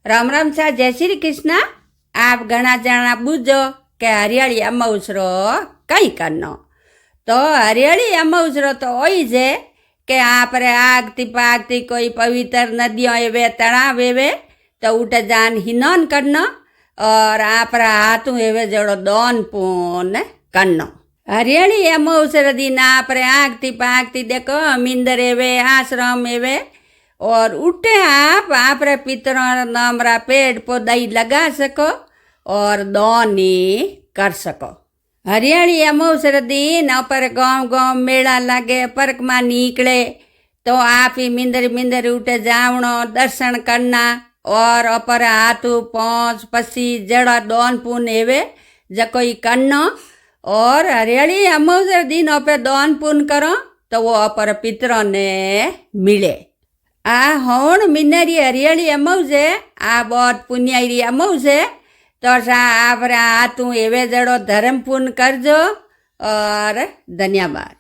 राम राम सा जय श्री कृष्ण। आप घना जाना बूझो के हरियाली अमावसरो कई करनो। तो हरियाली अमावसरो तो वही है कि आप आगती पागती कोई पवित्र नदियों एवे तणाव एवे तो उठ जान हिनन करनो और आप हाथों एवे जड़ो दोन पून करनो। हरियाली अमावसर दिन आप आगती पागती देखो मिंदर एवे आश्रम एवे और उठे आप पितरों नमरा पेड़ पौधा लगा सको और दानी कर सको। हरियाली अमावसर दिन अपर गाँव गाँव मेला लगे पर्क में निकले तो आप ही मिंदर मिंदर उठे जावणो दर्शन करना और अपर हाथू पहुँच पसी जड़ा दान पुण्य एवे जकोई करनो। और हरियाली अमावसर दिन अपे दान पुण्य करो तो वो अपर पितरों ने मिले। आ होण मिनरी हरियाली अमावसे आ बहुत पुण्यारी अमावसे तो आप हाथू एवे जड़ो धर्म पुण्य करजो और धन्यवाद।